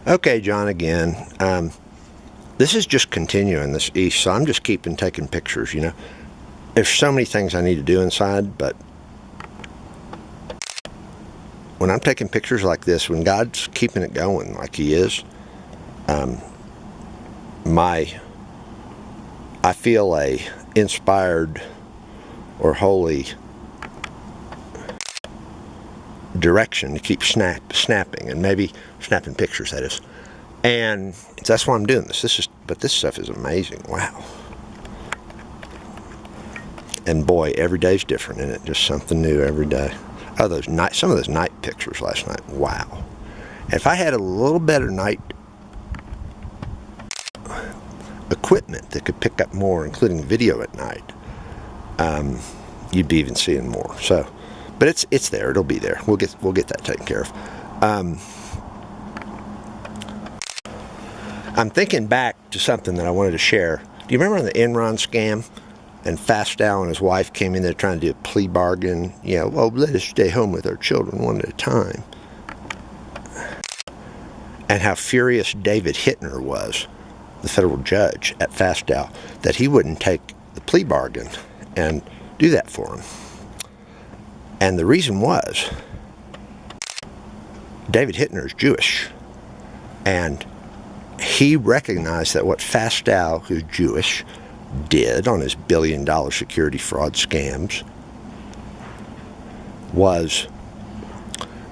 Okay, John, again. This is just continuing this east, so I'm just taking pictures, There's so many things I need to do inside, but when I'm taking pictures like this, when God's keeping it going like He is, I feel a inspired or holy direction to keep snapping, and maybe snapping pictures, that is. And that's why I'm doing this. But this stuff is amazing. Wow. And boy, every day's different, isn't it? Just something new every day. Oh, some of those night pictures last night. Wow. If I had a little better night equipment that could pick up more, including video at night, you'd be even seeing more. So, but it's there. It'll be there. We'll get that taken care of. I'm thinking back to something that I wanted to share. Do you remember the Enron scam? And Fastow and his wife came in there trying to do a plea bargain. Well, let us stay home with our children one at a time. And how furious David Hittner was, the federal judge at Fastow, that he wouldn't take the plea bargain and do that for him. And the reason was, David Hittner is Jewish. And he recognized that what Fastow, who's Jewish, did on his billion-dollar security fraud scams was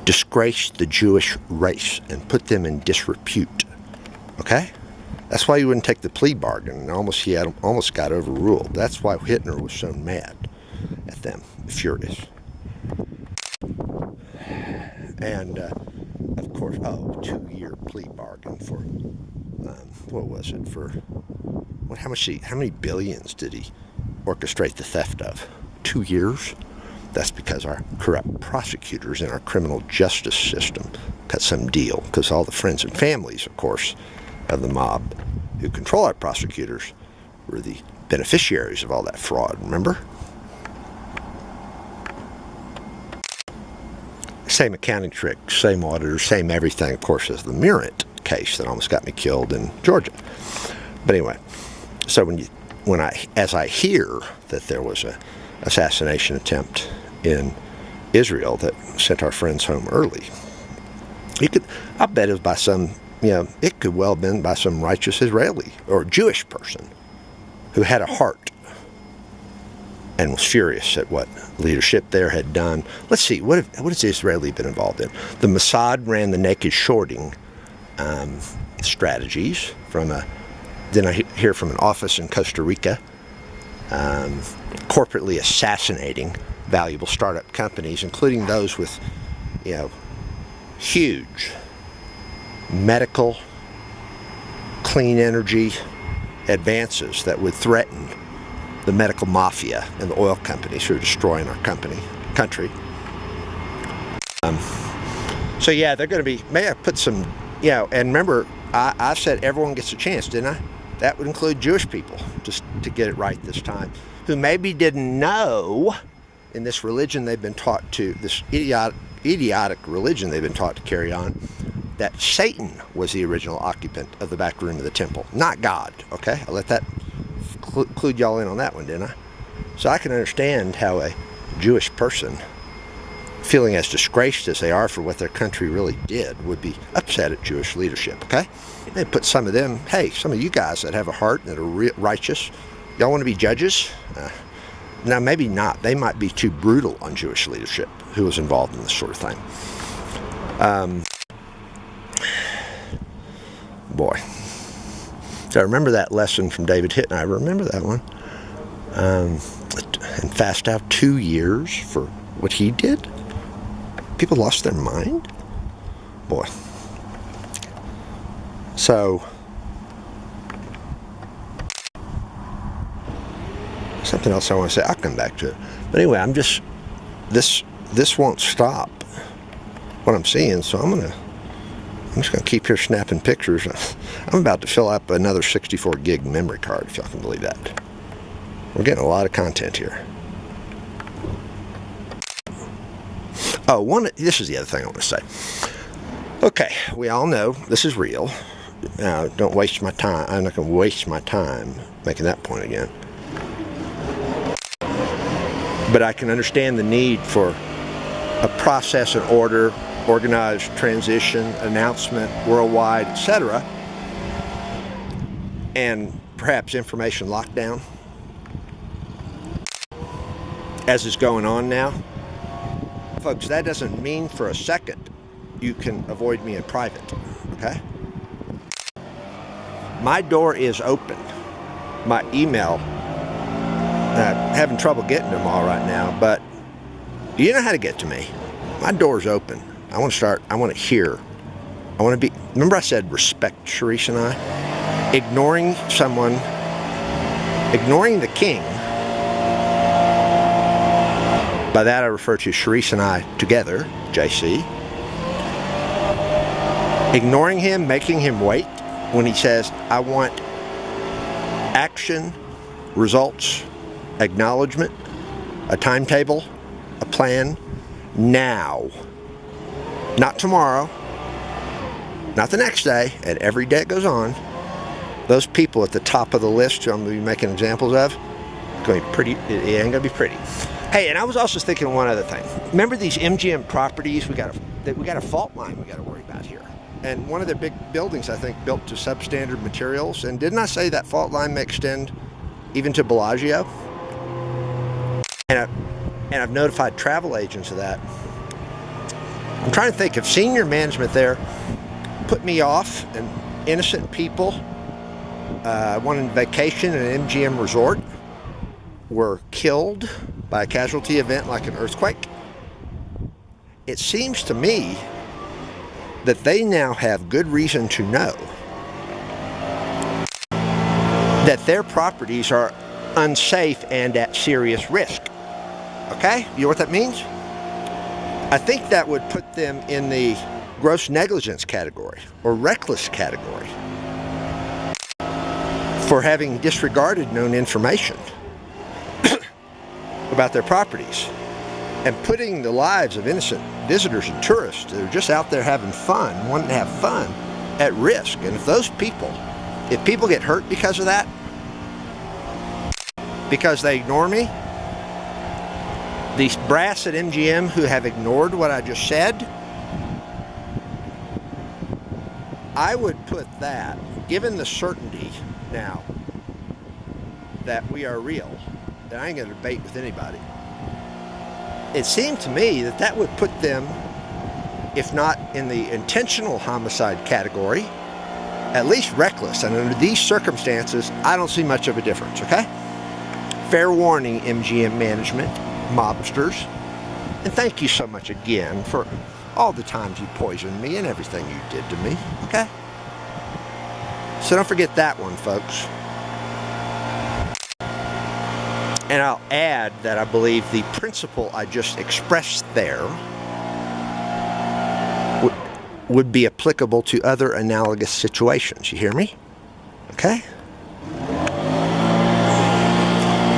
disgrace the Jewish race and put them in disrepute. Okay? That's why he wouldn't take the plea bargain, and he almost got overruled. That's why Hittner was so mad at them, furious. And, of course, 2-year plea bargain for, what was it, for... How many billions did he orchestrate the theft of? 2 years? That's because our corrupt prosecutors in our criminal justice system got some deal, because all the friends and families, of course, of the mob who control our prosecutors were the beneficiaries of all that fraud, remember? Same accounting trick, same auditors, same everything, of course, as the Merritt case that almost got me killed in Georgia. But anyway, so as I hear that there was an assassination attempt in Israel that sent our friends home early, I bet it was by some, it could well have been by some righteous Israeli or Jewish person who had a heart and was furious at what leadership there had done. Let's see, what has Israeli been involved in? The Mossad ran the naked shorting strategies then I hear from an office in Costa Rica, corporately assassinating valuable startup companies, including those with, huge medical, clean energy advances that would threaten the medical mafia and the oil companies who are destroying our country. So yeah, they're going to be, may I put some, and remember, I said everyone gets a chance, didn't I? That would include Jewish people, just to get it right this time, who maybe didn't know in this religion they've been taught to, this idiotic religion they've been taught to carry on, that Satan was the original occupant of the back room of the temple, not God, okay? I let that clue y'all in on that one, didn't I? So I can understand how a Jewish person, feeling as disgraced as they are for what their country really did, would be upset at Jewish leadership, okay? They put some of them, hey, some of you guys that have a heart that are righteous, y'all want to be judges? Now, maybe not. They might be too brutal on Jewish leadership who was involved in this sort of thing. Boy. So I remember that lesson from David Hittner. I remember that one. And Fastow 2 years for what he did? People lost their mind? Boy. So, something else I want to say, I'll come back to it. But anyway, this won't stop what I'm seeing, so I'm just going to keep here snapping pictures. I'm about to fill up another 64 gig memory card, if y'all can believe that. We're getting a lot of content here. Oh, this is the other thing I want to say. Okay, we all know this is real. Don't waste my time. I'm not going to waste my time making that point again. But I can understand the need for a process and order, organized transition, announcement, worldwide, etc., and perhaps information lockdown, as is going on now. Folks, that doesn't mean for a second you can avoid me in private, okay? My door is open. My email, having trouble getting them all right now, but you know how to get to me. My door's open. I want to hear. I want to be, remember I said respect Sharice and I? Ignoring someone, ignoring the king, by that I refer to Sharice and I together, JC. Ignoring him, making him wait when he says, I want action, results, acknowledgement, a timetable, a plan, now. Not tomorrow, not the next day, and every day it goes on. Those people at the top of the list who I'm going to be making examples of, it's going to be pretty, it ain't going to be pretty. Hey, and I was also thinking of one other thing. Remember these MGM properties? We got a fault line we got to worry about here. And one of their big buildings, I think, built to substandard materials. And didn't I say that fault line may extend even to Bellagio? And I've notified travel agents of that. I'm trying to think if senior management there put me off and innocent people wanting vacation at an MGM resort were killed by a casualty event like an earthquake. It seems to me that they now have good reason to know that their properties are unsafe and at serious risk. Okay? You know what that means? I think that would put them in the gross negligence category or reckless category for having disregarded known information about their properties and putting the lives of innocent visitors and tourists that are just out there having fun, wanting to have fun, at risk. And if people get hurt because of that, because they ignore me, these brass at MGM who have ignored what I just said, I would put that, given the certainty now that we are real, that I ain't going to debate with anybody. It seemed to me that that would put them, if not in the intentional homicide category, at least reckless. And under these circumstances, I don't see much of a difference, okay? Fair warning, MGM management, mobsters. And thank you so much again for all the times you poisoned me and everything you did to me, okay? So don't forget that one, folks. And I'll add that I believe the principle I just expressed there would be applicable to other analogous situations. You hear me? Okay?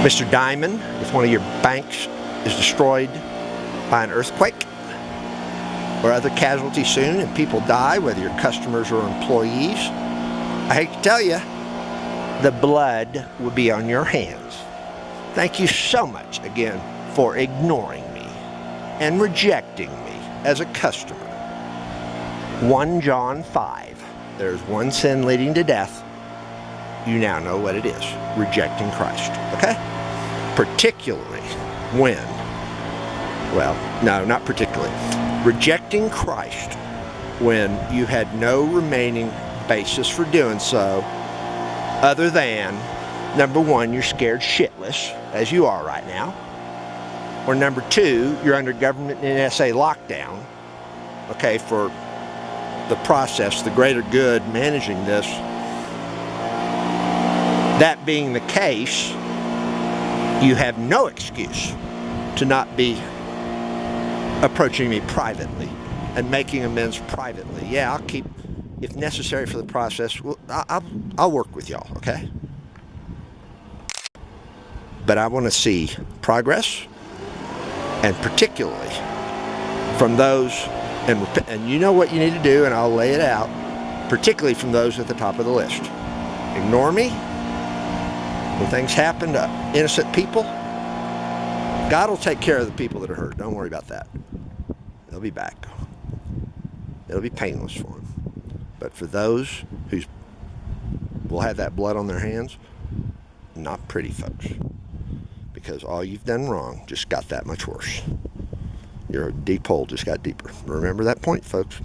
Mr. Diamond, if one of your banks is destroyed by an earthquake or other casualty soon and people die, whether your customers or employees, I hate to tell you, the blood will be on your hands. Thank you so much again for ignoring me and rejecting me as a customer. 1 John 5. There's one sin leading to death. You now know what it is. Rejecting Christ. Okay? Particularly when, well, no, not particularly. Rejecting Christ when you had no remaining basis for doing so other than, number one, you're scared shitless, as you are right now. Or number two, you're under government NSA lockdown, okay, for the process, the greater good, managing this. That being the case, you have no excuse to not be approaching me privately and making amends privately. Yeah, I'll keep, if necessary for the process, I'll work with y'all, okay? But I want to see progress, and particularly from those And you know what you need to do, and I'll lay it out, particularly from those at the top of the list. Ignore me when things happen to innocent people. God will take care of the people that are hurt. Don't worry about that. They'll be back. It'll be painless for them. But for those who will have that blood on their hands, not pretty, folks. Because all you've done wrong just got that much worse. Your deep hole just got deeper. Remember that point, folks.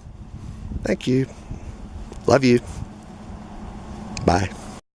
Thank you. Love you. Bye.